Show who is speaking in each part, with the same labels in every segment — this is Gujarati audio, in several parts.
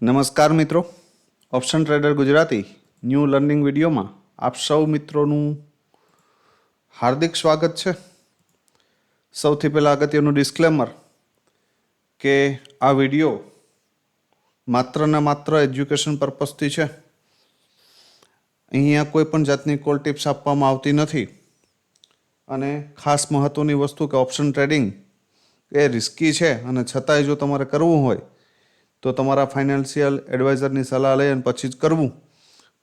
Speaker 1: નમસ્કાર મિત્રો, option trader Gujarati new learning વિડીયોમાં આપ સૌ મિત્રોનું હાર્દિક સ્વાગત છે. સૌથી પહેલાં અગત્યનું ડિસ્ક્લેમર કે આ વિડીયો માત્ર ને માત્ર એજ્યુકેશન પર્પઝથી છે. અહીંયા કોઈ પણ જાતની કોલ ટિપ્સ આપવામાં આવતી નથી અને ખાસ મહત્ત્વની વસ્તુ કે ઓપ્શન ટ્રેડિંગ એ રિસ્કી છે અને છતાંય જો તમારે કરવું હોય તો તમારા ફાઇનાન્શિયલ એડવાઇઝરની સલાહ લઈ અને પછી જ કરવું.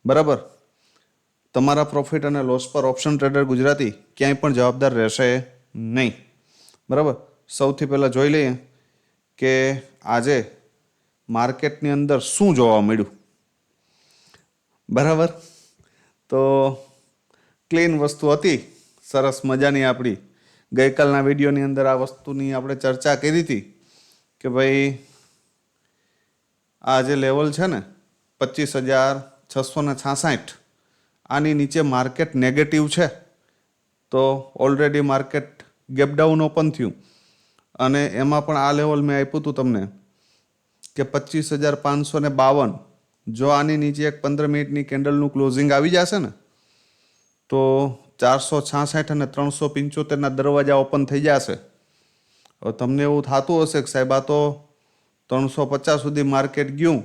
Speaker 1: બરાબર. તમારા પ્રોફિટ અને લોસ પર ઓપ્શન ટ્રેડર ગુજરાતી ક્યાંય પણ જવાબદાર રહેશે નહીં. બરાબર. સૌથી પહેલાં જોઈ લઈએ કે આજે માર્કેટની અંદર શું જોવા મળ્યું. બરાબર. તો ક્લીન વસ્તુ હતી, સરસ મજાની. આપણી ગઈકાલના વિડીયોની અંદર આ વસ્તુની આપણે ચર્ચા કરી હતી કે ભાઈ આ જે લેવલ છે ને 25,666, આની નીચે માર્કેટ નેગેટિવ છે. તો already market gap down open થયું અને એમાં પણ આ લેવલ મેં આપ્યું હતું તમને કે 25,552. જો આની નીચે એક 15 મિનિટની કેન્ડલનું ક્લોઝિંગ આવી જશે ને તો 466 અને 375ના દરવાજા ઓપન થઈ જશે. હવે તમને એવું થતું હશે કે સાહેબ આ તો 350 સુધી માર્કેટ ગયું,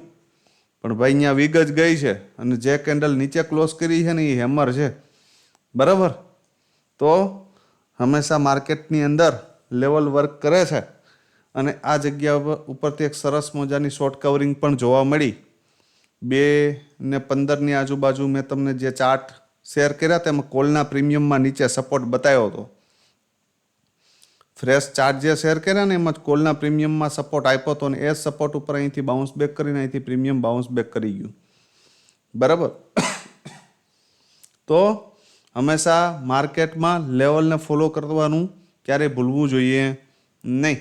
Speaker 1: પણ ભાઈ અહીંયા વીગ જ ગઈ છે અને જે કેન્ડલ નીચે ક્લોઝ કરી છે ને એ હેમર છે. બરાબર. તો હંમેશા માર્કેટની અંદર લેવલ વર્ક કરે છે અને આ જગ્યા ઉપરથી એક સરસ મજાની શોર્ટ કવરિંગ પણ જોવા મળી. 2:15ની આજુબાજુ મેં તમને જે ચાર્ટ શેર કર્યા તેમાં કોલના પ્રીમિયમમાં નીચે સપોર્ટ બતાવ્યો હતો. ફ્રેશ ચાર્ટ જે શેર કર્યા ને એમાં કોલના પ્રીમિયમમાં સપોર્ટ આપ્યો હતો અને એ સપોર્ટ ઉપર અહીંથી બાઉન્સ બેક કરીને અહીંથી પ્રીમિયમ બાઉન્સ બેક કરી ગયું. બરાબર. તો હંમેશા માર્કેટમાં લેવલને ફોલો કરવાનું ક્યારેય ભૂલવું જોઈએ નહીં.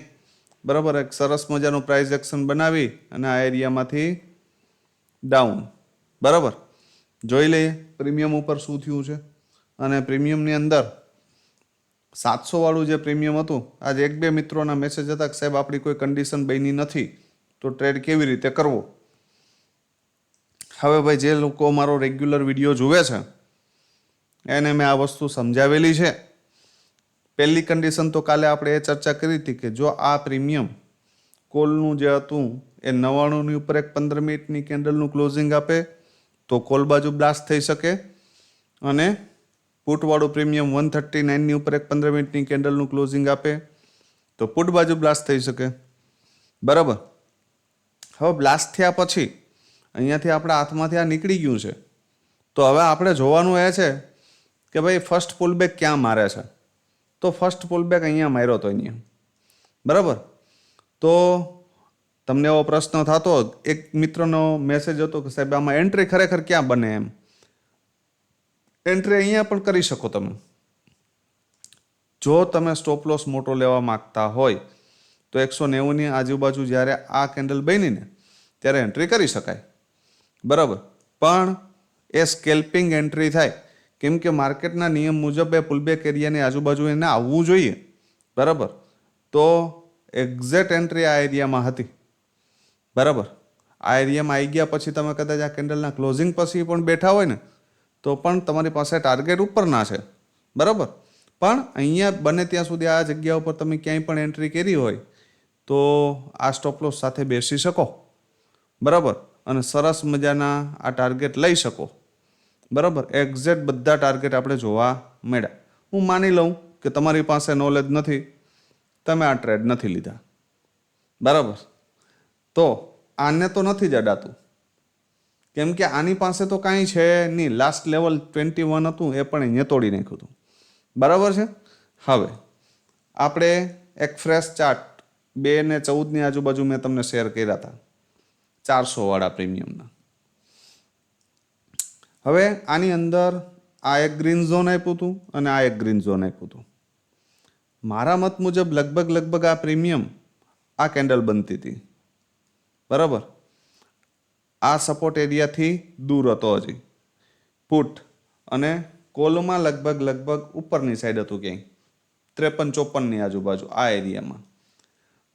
Speaker 1: બરાબર. એક સરસ મજાનું પ્રાઇસ એક્શન બનાવી અને આ એરિયામાંથી ડાઉન. બરાબર. જોઈ લઈએ પ્રીમિયમ ઉપર શું થયું છે. અને પ્રીમિયમની અંદર 700 વાળું જે પ્રીમિયમ હતું, આજે 1-2 મિત્રોના મેસેજ હતા કે સાહેબ આપણી કોઈ કન્ડિશન બની નથી તો ટ્રેડ કેવી રીતે કરવો. હવે ભાઈ જે લોકો મારો રેગ્યુલર વિડીયો જુએ છે એને મેં આ વસ્તુ સમજાવેલી છે. પહેલી કન્ડિશન તો કાલે આપણે એ ચર્ચા કરી હતી કે જો આ પ્રીમિયમ કોલનું જે હતું એ 99ની ઉપર એક 15 મિનિટની કેન્ડલનું ક્લોઝિંગ આપે તો કોલ બાજુ બ્લાસ્ટ થઈ શકે અને પુટવાળું પ્રીમિયમ 139ની ઉપર એક 15 મિનિટની કેન્ડલનું ક્લોઝિંગ આપે તો પુટ બાજુ બ્લાસ્ટ થઈ શકે. બરાબર. હવે બ્લાસ્ટ થયા પછી અહીંયાથી આપણા હાથમાંથી આ નીકળી ગયું છે. તો હવે આપણે જોવાનું એ છે કે ભાઈ ફર્સ્ટ પુલબેક ક્યાં મારે છે. તો ફર્સ્ટ પુલબેક અહીંયા માર્યો હતો અહીંયા. બરાબર. તો તમને એવો પ્રશ્ન થતો, એક મિત્રનો મેસેજ હતો કે સાહેબ આમાં એન્ટ્રી ખરેખર ક્યાં બને એમ. એન્ટ્રી અહીંયા પણ કરી શકો તમે. જો તમે સ્ટોપ લોસ મોટો લેવા માંગતા હોય તો 190ની આજુબાજુ જ્યારે આ કેન્ડલ બની ને ત્યારે એન્ટ્રી કરી શકાય. બરાબર. પણ એ સ્કેલ્પિંગ એન્ટ્રી થાય કેમ કે માર્કેટના નિયમ મુજબ એ પુલબેક એરિયાની આજુબાજુ એને આવવું જોઈએ. બરાબર. તો એક્ઝેક્ટ એન્ટ્રી આ એરિયામાં હતી. બરાબર. આ એરિયામાં આવી ગયા પછી તમે કદાચ આ કેન્ડલના ક્લોઝિંગ પછી પણ બેઠા હોય ને તો પણ તમારી પાસે ટાર્ગેટ ઉપરના છે. બરાબર. પણ અહીંયા બને ત્યાં સુધી આ જગ્યા ઉપર તમે ક્યાંય પણ એન્ટ્રી કરી હોય તો આ સ્ટોપ લોસ સાથે બેસી શકો. બરાબર. અને સરસ મજાના આ ટાર્ગેટ લઈ શકો. બરાબર. એક્ઝેક્ટ બધા ટાર્ગેટ આપણે જોવા મળ્યા. હું માની લઉં કે તમારી પાસે નોલેજ નથી, તમે આ ટ્રેડ નથી લીધા. બરાબર. તો આને તો નથી જ અડાતું કેમ કે આની પાસે તો કાંઈ છે નહીં. લાસ્ટ લેવલ 21 હતું એ પણ અહીંયા તોડી નાખ્યું હતું. બરાબર છે. હવે આપણે એક ફ્રેશ ચાર્ટ 2:14ની આજુબાજુ મેં તમને શેર કર્યા હતા 400 વાળા પ્રીમિયમના. હવે આની અંદર આ એક ગ્રીન ઝોન આપ્યું હતું અને આ એક ગ્રીન ઝોન આપ્યું હતું. મારા મત મુજબ લગભગ આ પ્રીમિયમ આ કેન્ડલ બનતી હતી. બરાબર. આ સપોર્ટ એરિયાથી દૂર હતો હજી પુટ અને કોલમાં લગભગ ઉપરની સાઈડ હતું ક્યાંય 53-54ની આજુબાજુ આ એરિયામાં.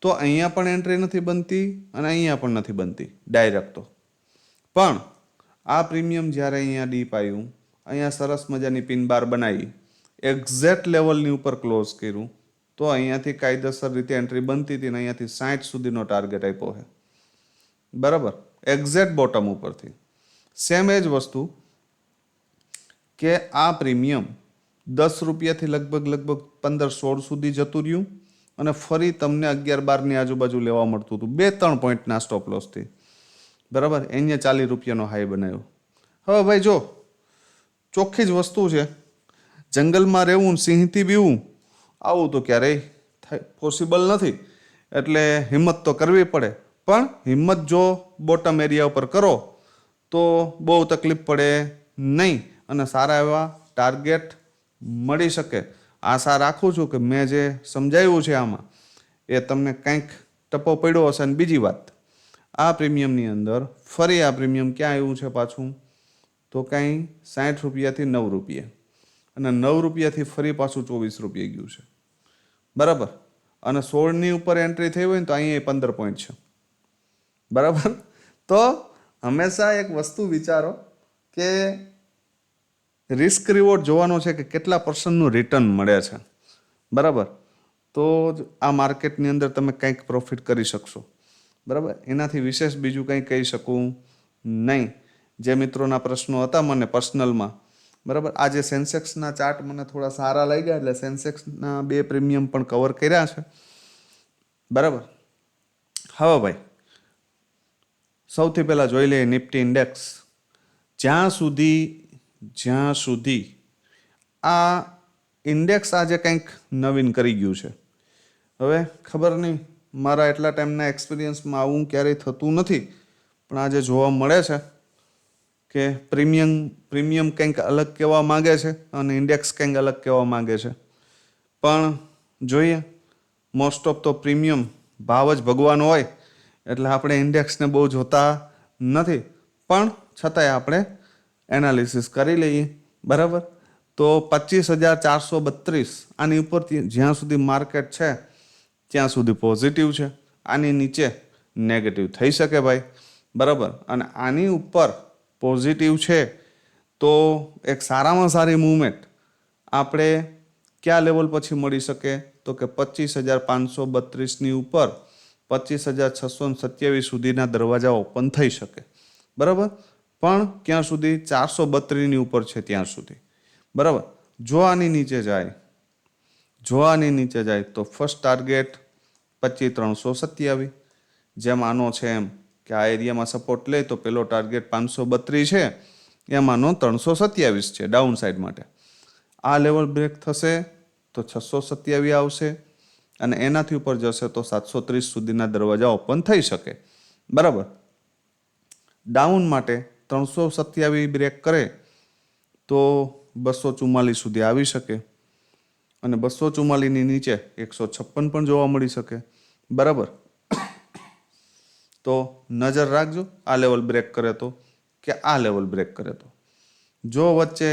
Speaker 1: તો અહીંયા પણ એન્ટ્રી નથી બનતી અને અહીંયા પણ નથી બનતી ડાયરેક્ટ. તો પણ આ પ્રીમિયમ જ્યારે અહીંયા ડીપ આવ્યું, અહીંયા સરસ મજાની પિન બાર બનાવી, એક્ઝેક્ટ લેવલની ઉપર ક્લોઝ કર્યું, તો અહીંયાથી કાયદેસર રીતે એન્ટ્રી બનતી હતી ને અહીંયાથી 60 સુધીનો ટાર્ગેટ આપ્યો છે. બરાબર, એક્ઝેક્ટ બોટમ ઉપરથી. સેમ એ જ વસ્તુ કે આ પ્રીમિયમ 10 રૂપિયાથી લગભગ 15-16 સુધી જતું રહ્યું અને ફરી તમને 11-12ની આજુબાજુ લેવા મળતું હતું 2-3 પોઈન્ટના સ્ટોપ લોસથી. બરાબર, અહીંયા 40 રૂપિયાનો હાઈ બનાવ્યો. હવે ભાઈ જો ચોખ્ખી જ વસ્તુ છે, જંગલમાં રહેવું, સિંહથી બીવું, આવું તો ક્યારેય પોસિબલ નથી. એટલે હિંમત તો કરવી પડે, પણ હિંમત જો બોટમ એરિયા ઉપર કરો તો બહુ તકલીફ પડે નહીં અને સારા એવા ટાર્ગેટ મળી શકે. આશા રાખું છું કે મેં જે સમજાવ્યું છે આમાં એ તમને કંઈક ટપો પડ્યો હશે. અને બીજી વાત, આ પ્રીમિયમની અંદર ફરી આ પ્રીમિયમ ક્યાં આવ્યું છે પાછું, તો કાંઈ 60 રૂપિયાથી 9 રૂપિયા અને 9 રૂપિયાથી ફરી પાછું 24 રૂપિયા ગયું છે. બરાબર, અને 16ની ઉપર એન્ટ્રી થઈ હોય ને તો અહીંયા 15 પોઈન્ટ છે. બરાબર, તો હંમેશા એક વસ્તુ વિચારો કે રિસ્ક રિવોર્ડ જોવાનો છે કે કેટલા પર્સન્ટનું રિટર્ન મળે છે. બરાબર, તો જ આ માર્કેટની અંદર તમે કંઈક પ્રોફિટ કરી શકશો. બરાબર, એનાથી વિશેષ બીજું કંઈ કહી શકું નહીં. જે મિત્રોના પ્રશ્નો હતા મને પર્સનલમાં, બરાબર, આજે સેન્સેક્સના ચાર્ટ મને થોડા સારા લાગ્યા એટલે સેન્સેક્સના 2 પ્રીમિયમ પણ કવર કર્યા છે. બરાબર, હવે ભાઈ સૌથી પહેલાં જોઈ લઈએ નિફ્ટી ઇન્ડેક્સ. જ્યાં સુધી આ ઇન્ડેક્સ આજે કંઈક નવીન કરી ગયું છે. હવે ખબર નહીં, મારા એટલા ટાઈમના એક્સપિરિયન્સમાં આવું ક્યારેય થતું નથી, પણ આજે જોવા મળે છે કે પ્રીમિયમ કંઈક અલગ કહેવા માગે છે અને ઇન્ડેક્સ કંઈક અલગ કહેવા માગે છે. પણ જોઈએ, મોસ્ટ ઓફ તો પ્રીમિયમ ભાવ જ ભગવાન હોય એટલે આપણે ઇન્ડેક્સને બહુ જોતા નથી, પણ છતાંય આપણે એનાલિસિસ કરી લઈએ. બરાબર, તો 25,432 આની ઉપર જ્યાં સુધી માર્કેટ છે ત્યાં સુધી પોઝિટિવ છે, આની નીચે નેગેટિવ થઈ શકે ભાઈ. બરાબર, અને આની ઉપર પોઝિટિવ છે તો એક સારામાં સારી મૂવમેન્ટ આપણે કયા લેવલ પછી મળી શકે, તો કે 25,532ની ઉપર 25,627 સુધીના દરવાજા ઓપન થઈ શકે. બરાબર, પણ ક્યાં સુધી, 432ની ઉપર છે ત્યાં સુધી. બરાબર, જો આની નીચે જાય તો ફર્સ્ટ ટાર્ગેટ 25,327, જેમ આનો છે એમ કે આ એરિયામાં સપોર્ટ લે તો પેલો ટાર્ગેટ 532 છે, એમાંનો 327 છે ડાઉન સાઇડ માટે. આ લેવલ બ્રેક થશે તો 627 આવશે અને એનાથી ઉપર જશે તો 730 સુધીના દરવાજા ઓપન થઈ શકે. બરાબર, ડાઉન માટે 327 બ્રેક કરે તો 244 સુધી આવી શકે અને 244ની નીચે 156 પણ જોવા મળી શકે. બરાબર, તો નજર રાખજો આ લેવલ બ્રેક કરે તો કે આ લેવલ બ્રેક કરે તો. જો વચ્ચે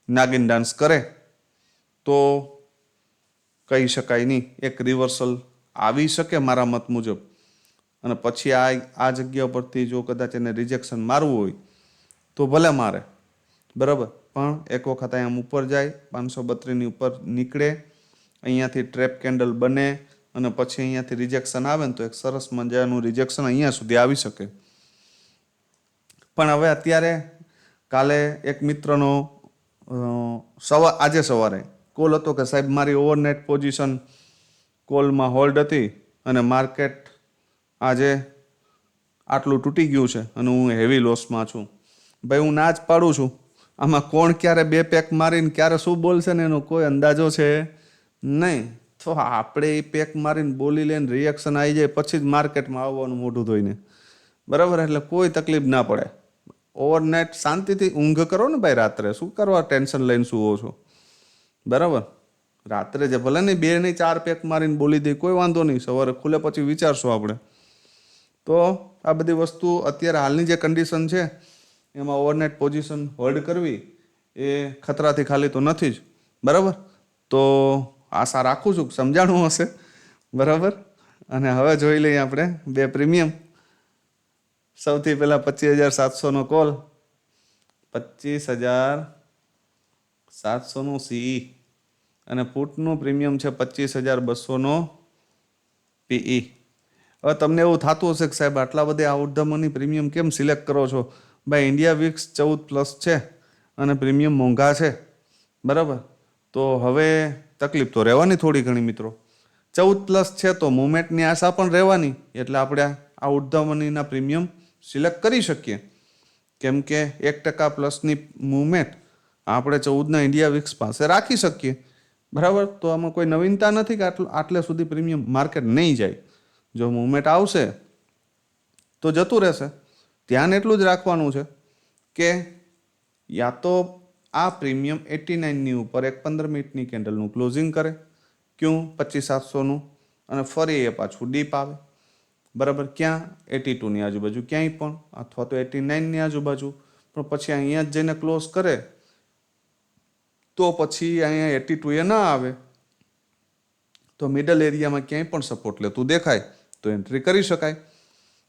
Speaker 1: નાગિન ડાન્સ કરે તો કહી શકાય નહીં, એક રિવર્સલ આવી શકે મારા મત મુજબ. અને પછી આ જગ્યા પરથી જો કદાચ એને રિજેક્શન મારવું હોય તો ભલે મારે. બરાબર, પણ એક વખત અહીંયા ઉપર જાય, 532ની ઉપર નીકળે, અહીંયાથી ટ્રેપ કેન્ડલ બને અને પછી અહીંયાથી રિજેક્શન આવે ને તો એક સરસ મજાનું રિજેક્શન અહીંયા સુધી આવી શકે. પણ હવે અત્યારે કાલે એક મિત્રનો આજે સવારે કોલ હતો કે સાહેબ મારી ઓવરનેટ પોઝિશન કોલમાં હોલ્ડ હતી અને માર્કેટ આજે આટલું તૂટી ગયું છે અને હું હેવી લોસમાં છું. ભાઈ હું ના જ પાડું છું, આમાં કોણ ક્યારે 2 પેક મારીને ક્યારે શું બોલશે ને એનો કોઈ અંદાજો છે નહીં. તો આપણે એ પેક મારીને બોલી લઈને રિએક્શન આવી જાય પછી જ માર્કેટમાં આવવાનું મોઢું ધોઈને. બરાબર, એટલે કોઈ તકલીફ ના પડે. ઓવરનાઇટ શાંતિથી ઊંઘ કરો ને ભાઈ. રાત્રે શું કરવા ટેન્શન લઈને સુવો છો? બરાબર, રાત્રે જે ભલે નહીં 2 નહીં 4 પેક મારીને બોલી દે કોઈ વાંધો નહીં, સવારે ખુલે પછી વિચારશું આપણે. તો આ બધી વસ્તુ અત્યારે હાલની જે કન્ડિશન છે એમાં ઓવરનાઇટ પોઝિશન હોલ્ડ કરવી એ ખતરાથી ખાલી તો નથી જ. બરાબર, તો આશા રાખું છું સમજાણું હશે. બરાબર. અને હવે જોઈ લઈએ આપણે બે પ્રીમિયમ. સૌથી પહેલા 25,700 કોલ, 25,700 સીઈ અને પુટનું પ્રીમિયમ છે 25,200 પીઈ. હવે તમને એવું થતું હશે કે સાહેબ આટલા બધા આઉટ ધ મની પ્રીમિયમ કેમ સિલેક્ટ કરો છો? ભાઈ ઇન્ડિયા વિક્સ 14+ છે અને પ્રીમિયમ મોંઘા છે, બરાબર. તો હવે તકલીફ તો રહેવાની થોડી ઘણી મિત્રો. 14+ છે તો મુવમેન્ટની આશા પણ રહેવાની, એટલે આપણે આઉટ ધ મનીના પ્રીમિયમ સિલેક્ટ કરી શકીએ. કેમ કે 1%+ મુવમેન્ટ આપણે 14ના ઇન્ડિયા વિક્સ પાસે રાખી શકીએ, બરાબર. તો આમાં કોઈ નવીનતા નથી કે આટલે સુધી પ્રીમિયમ માર્કેટ નહીં જાય. જો મુવમેન્ટ આવશે તો જતું રહેશે. ધ્યાન એટલું જ રાખવાનું છે કે યા તો આ પ્રીમિયમ 89ની ઉપર એક 15 મિનિટની કેન્ડલનું ક્લોઝિંગ કરે, ક્યું 25,700નું, અને ફરી એ પાછું ડીપ આવે, બરાબર. ક્યાં? 82ની આજુબાજુ ક્યાંય પણ, અથવા તો 89ની આજુબાજુ. પણ પછી અહીંયા જ જઈને ક્લોઝ કરે તો પછી અહીંયા 82 એ ના આવે તો મિડલ એરિયામાં ક્યાંય પણ સપોર્ટ લેતું દેખાય તો એન્ટ્રી કરી શકાય,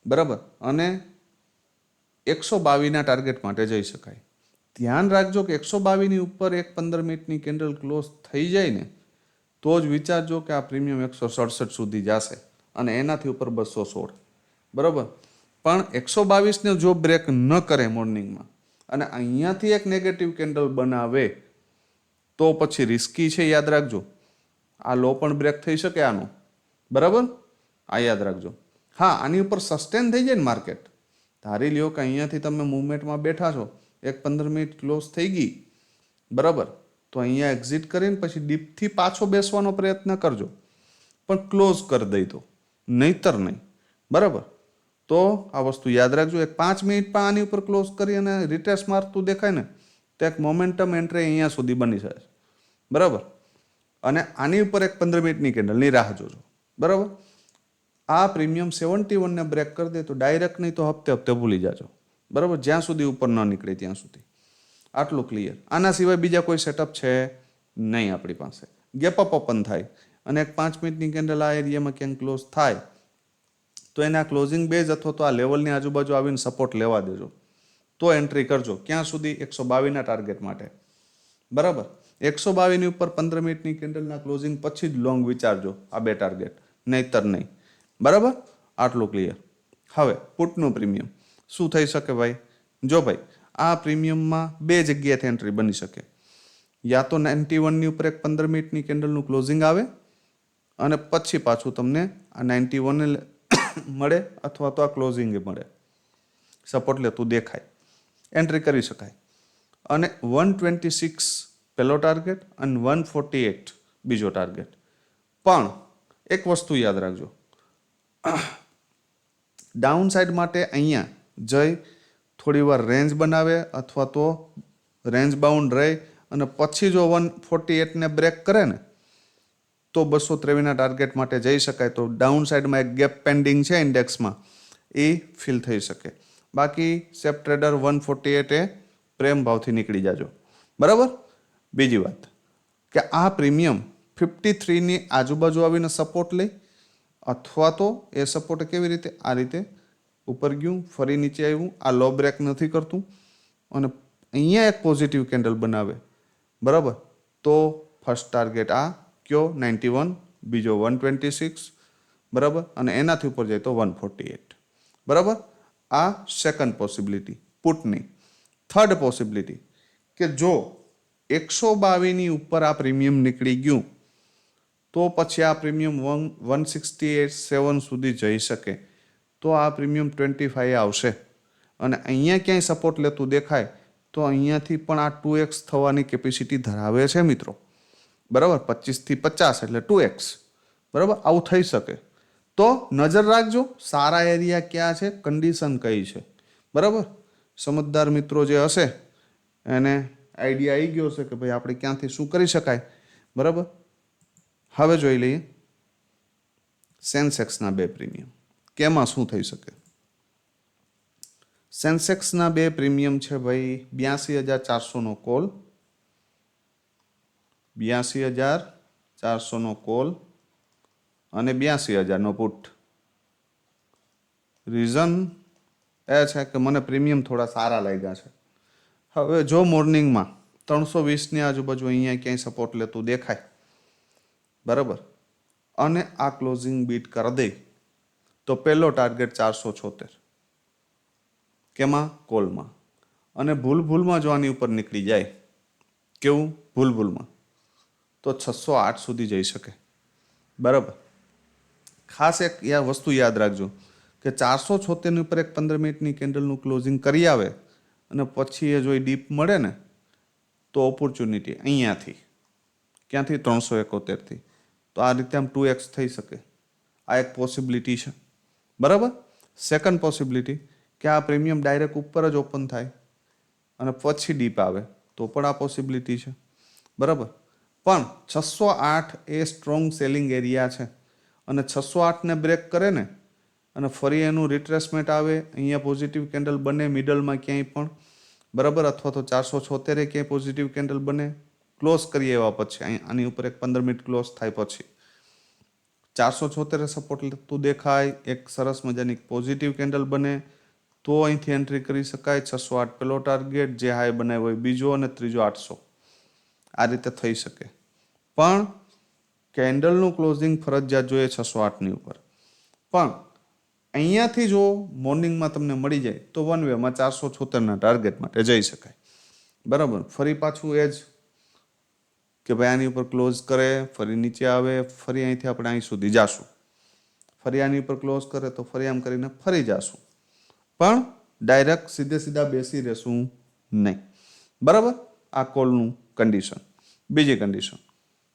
Speaker 1: બરાબર. અને 122ના ટાર્ગેટ માટે જઈ શકાય. ધ્યાન રાખજો કે 122ની ઉપર એક 15 મિનિટની કેન્ડલ ક્લોઝ થઈ જાય ને તો જ વિચારજો કે આ પ્રીમિયમ 167 સુધી જશે અને એનાથી ઉપર 216, બરાબર. પણ 122ને જો બ્રેક ન કરે મોર્નિંગમાં અને અહીંયાથી એક નેગેટિવ કેન્ડલ બનાવે તો પછી રિસ્કી છે, યાદ રાખજો. આ લો પણ બ્રેક થઈ શકે આનો, બરાબર. આ યાદ રાખજો. હા, આની ઉપર સસ્ટેન થઈ જાય ને માર્કેટ, ધારી લ્યો કે અહીંયાથી તમે મુવમેન્ટમાં બેઠા છો, એક 15 મિનિટ ક્લોઝ થઈ ગઈ, બરાબર. તો અહીંયા એક્ઝિટ કરીને પછી ડીપથી પાછો બેસવાનો પ્રયત્ન કરજો, પણ ક્લોઝ કરી દઈ તો, નહીતર નહીં, બરાબર. તો આ વસ્તુ યાદ રાખજો. એક 5 મિનિટ પણ આની ઉપર ક્લોઝ કરી અને રિટ્રેસ મારતું દેખાય ને તો એક મોમેન્ટમ એન્ટ્રી અહીંયા સુધી બની શકે, બરાબર. અને આની ઉપર એક 15 મિનિટની કેન્ડલની રાહ જોજો, બરાબર. આ પ્રીમિયમ 71ને બ્રેક કરી દે તો ડાયરેક્ટ નહીં તો હપ્તે હપ્તે ભૂલી જાજો, બરાબર. જ્યાં સુધી ઉપર ન નીકળે ત્યાં સુધી. આટલું ક્લિયર. આના સિવાય બીજા કોઈ સેટઅપ છે નહીં આપણી પાસે. ગેપ અપ ઓપન થાય અને એક 5 મિનિટની કેન્ડલ આ એરિયામાં ક્યાંક ક્લોઝ થાય તો એના ક્લોઝિંગ બેઝ અથવા તો આ લેવલની આજુબાજુ આવીને સપોર્ટ લેવા દેજો તો એન્ટ્રી કરજો. ક્યાં સુધી? 122ના ટાર્ગેટ માટે, બરાબર. 122ની ઉપર 15 મિનિટની કેન્ડલના ક્લોઝિંગ પછી જ લોંગ વિચારજો આ બે ટાર્ગેટ, નહીતર નહીં, બરાબર. આટલું ક્લિયર. હવે પુટનું પ્રીમિયમ શું થઈ શકે ભાઈ? જો ભાઈ આ પ્રીમિયમમાં બે જગ્યાએથી એન્ટ્રી બની શકે. યા તો 91ની ઉપર એક 15 મિનિટની કેન્ડલનું ક્લોઝિંગ આવે અને પછી પાછું તમને આ 91 મળે અથવા તો આ ક્લોઝિંગ મળે, સપોર્ટ લેતું દેખાય, એન્ટ્રી કરી શકાય. અને 126 પહેલો ટાર્ગેટ અને 148 બીજો ટાર્ગેટ. પણ એક વસ્તુ યાદ રાખજો, ડાઉન સાઈડ માટે અહીંયા જઈ થોડી વાર રેન્જ બનાવે અથવા તો રેન્જ બાઉન્ડ રહે અને પછી જો 148ને બ્રેક કરે ને તો 223ના ટાર્ગેટ માટે જઈ શકાય. તો ડાઉન સાઈડમાં એક ગેપ પેન્ડિંગ છે ઇન્ડેક્સમાં, એ ફિલ થઈ શકે. બાકી સેપ ટ્રેડર 148 એ પ્રેમ ભાવથી નીકળી જાજો, બરાબર. બીજી વાત કે આ પ્રીમિયમ 53ની આજુબાજુ આવીને સપોર્ટ લે અથવા તો એ સપોર્ટ કેવી રીતે? આ રીતે ઉપર ગયું ફરી નીચે આવ્યું, આ લો બ્રેક નથી કરતું અને અહીંયા એક પોઝિટિવ કેન્ડલ બનાવે, બરાબર. તો ફર્સ્ટ ટાર્ગેટ આ કયો? 91, બીજો 126, બરાબર. અને એનાથી ઉપર જાય તો 148, બરાબર. આ સેકન્ડ પોસિબિલિટી પુટની. થર્ડ પોસિબિલિટી કે જો 122ની ઉપર આ પ્રીમિયમ નીકળી ગયું તો પછી આ પ્રીમિયમ 168.7 સુધી જઈ શકે. તો આ પ્રીમિયમ 25 આવશે અને અહીંયા ક્યાંય સપોર્ટ લેતું દેખાય તો અહીંયાથી પણ આ 2x થવાની કેપેસિટી ધરાવે છે મિત્રો, બરાબર. 25થી 50 એટલે 2x, બરાબર. આવું થઈ શકે. તો નજર રાખજો સારા એરિયા ક્યાં છે, કન્ડિશન કઈ છે, બરાબર. સમજદાર મિત્રો જે હશે એને આઈડિયા આવી ગયો હશે કે ભાઈ આપણે ક્યાંથી શું કરી શકાય, બરાબર. હવે જોઈ લઈએ સેન્સેક્સના બે પ્રીમિયમ કેમાં શું થઈ શકે. સેન્સેક્સના બે પ્રીમિયમ છે ભાઈ 82,400નો કોલ, 82,400નો કોલ અને 82,000નો પુટ. રીઝન એ છે કે મને પ્રીમિયમ થોડા સારા લાગ્યા છે. હવે જો મોર્નિંગમાં 320ની આજુબાજુ અહીંયા ક્યાંય સપોર્ટ લેતું દેખાય, બરાબર, અને આ ક્લોઝિંગ બીટ કરી દે તો પહેલો ટાર્ગેટ 476. કેમાં? કોલમાં. અને ભૂલમાં જો આની ઉપર નીકળી જાય, કેવું? ભૂલમાં તો 608 સુધી જઈ શકે, બરાબર. ખાસ એક વસ્તુ યાદ રાખજો કે 476ની ઉપર એક 15 મિનિટની કેન્ડલનું ક્લોઝિંગ કરી આવે અને પછી એ જો ડીપ મળે ને તો ઓપોર્ચ્યુનિટી અહીંયાથી, ક્યાંથી? 371થી. તો આ રીતે આમ 2x થઈ શકે. આ એક પોસિબિલિટી છે, બરાબર. સેકન્ડ પોસિબિલિટી કે આ પ્રીમિયમ ડાયરેક્ટ ઉપર જ ઓપન થાય અને પછી ડીપ આવે તો પણ આ પોસિબિલિટી છે, બરાબર. પણ 608 એ સ્ટ્રોંગ સેલિંગ એરિયા છે અને 608ને બ્રેક કરે ને અને ફરી એનું રિટ્રેસમેન્ટ આવે, અહીંયા પોઝિટિવ કેન્ડલ બને મિડલમાં ક્યાંય પણ, બરાબર, અથવા તો 476 ક્યાંય પોઝિટિવ કેન્ડલ બને, ક્લોઝ કરીએ એવા પછી આની ઉપર એક 15 મિનિટ ક્લોઝ થાય પછી 476 સપોર્ટ લેતું દેખાય, એક સરસ મજાની પોઝિટિવ કેન્ડલ બને તો અહીંથી એન્ટ્રી કરી શકાય. 608 પેલો ટાર્ગેટ, જે હાઈ બનાવ્યો હોય બીજો, અને ત્રીજો 800. આ રીતે થઈ શકે. પણ કેન્ડલનું ક્લોઝિંગ ફરજિયાત જોઈએ 608ની ઉપર. પણ અહીંયાથી જો મોર્નિંગમાં તમને મળી જાય તો વન વેમાં 476ના ટાર્ગેટ માટે જઈ શકાય, બરાબર. ફરી પાછું એ જ કે ભાઈ આની ઉપર ક્લોઝ કરે, ફરી નીચે આવે, ફરી અહીંથી આપણે અહીં સુધી જાશું, ફરી આની ઉપર ક્લોઝ કરે તો ફરી આમ કરીને ફરી જાશું, પણ ડાયરેક્ટ સીધા બેસી રહેશું નહીં, બરાબર. આ કોલનું કન્ડિશન. બીજી કન્ડિશન,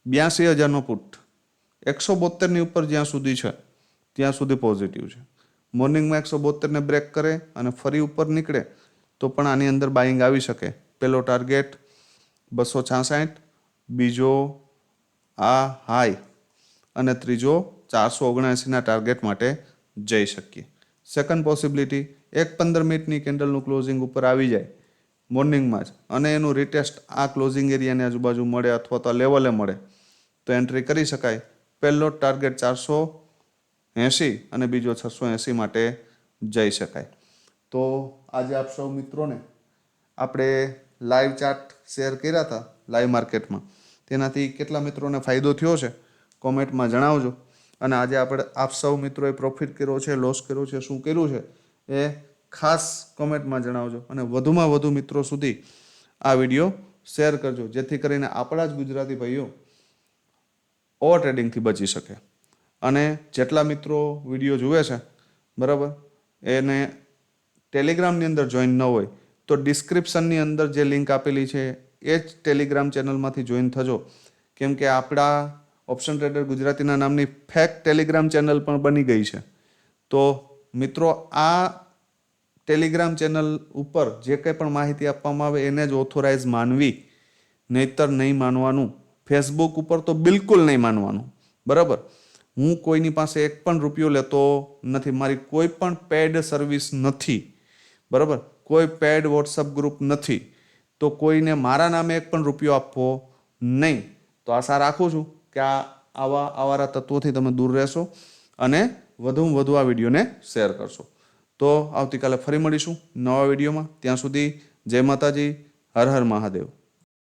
Speaker 1: 82,000નો પુટ 172ની ઉપર જ્યાં સુધી છે ત્યાં સુધી પોઝિટિવ છે. મોર્નિંગમાં 172ને બ્રેક કરે અને ફરી ઉપર નીકળે તો પણ આની અંદર બાઇંગ આવી શકે. પહેલો ટાર્ગેટ 266, બીજો આ હાઈ અને ત્રીજો 479ના ટાર્ગેટ માટે જઈ શકીએ. સેકન્ડ પોસિબિલિટી, એક 15 મિનિટની કેન્ડલનું ક્લોઝિંગ ઉપર આવી જાય મોર્નિંગમાં જ અને એનું રિટેસ્ટ આ ક્લોઝિંગ એરિયાની આજુબાજુ મળે અથવા તો લેવલે મળે તો એન્ટ્રી કરી શકાય. પહેલો ટાર્ગેટ 480 અને બીજો 680 માટે જઈ શકાય. તો આજે આપ સૌ મિત્રોને આપણે લાઈવ ચાર્ટ શેર કર્યા હતા લાઈવ માર્કેટમાં, તેનાથી કેટલા મિત્રોને ફાયદો થયો છે કોમેન્ટમાં જણાવજો. અને આજે આપણે આપ સૌ મિત્રોએ પ્રોફિટ કર્યો છે, લોસ કર્યો છે, શું કર્યું છે એ ખાસ કોમેન્ટમાં જણાવજો. અને વધુમાં વધુ મિત્રો સુધી આ વિડીયો શેર કરજો જેથી કરીને આપણા જ ગુજરાતી ભાઈઓ ઓવર ટ્રેડિંગથી બચી શકે. અને જેટલા મિત્રો વિડીયો જુએ છે, બરાબર, એને ટેલિગ્રામની અંદર જોઈન ન હોય તો ડિસ્ક્રિપ્શનની અંદર જે લિંક આપેલી છે એ જ ટેલિગ્રામ ચેનલમાંથી જોઈન થજો. કેમ કે આપણા ઓપ્શન ટ્રેડર ગુજરાતીના નામની ફેક ટેલિગ્રામ ચેનલ પણ બની ગઈ છે. તો મિત્રો આ ટેલિગ્રામ ચેનલ ઉપર જે કંઈ પણ માહિતી આપવામાં આવે એને જ ઓથોરાઇઝ માનવી, નહીતર નહીં માનવાનું. ફેસબુક ઉપર તો બિલકુલ નહીં માનવાનું, બરાબર. હું કોઈની પાસે એક પણ રૂપિયો લેતો નથી, મારી કોઈ પણ પેડ સર્વિસ નથી, બરાબર. કોઈ પેડ વોટ્સઅપ ગ્રુપ નથી, તો કોઈને મારા નામે એક પણ રૂપિયો આપવો નહીં. તો આશા રાખું છું કે આવા આવારા તત્વોથી તમે દૂર રહેશો અને વધુમાં વધુ આ વિડીયોને શેર કરશો. તો આવતીકાલે ફરી મળીશું નવા વિડીયોમાં. ત્યાં સુધી જય માતાજી, હર હર મહાદેવ.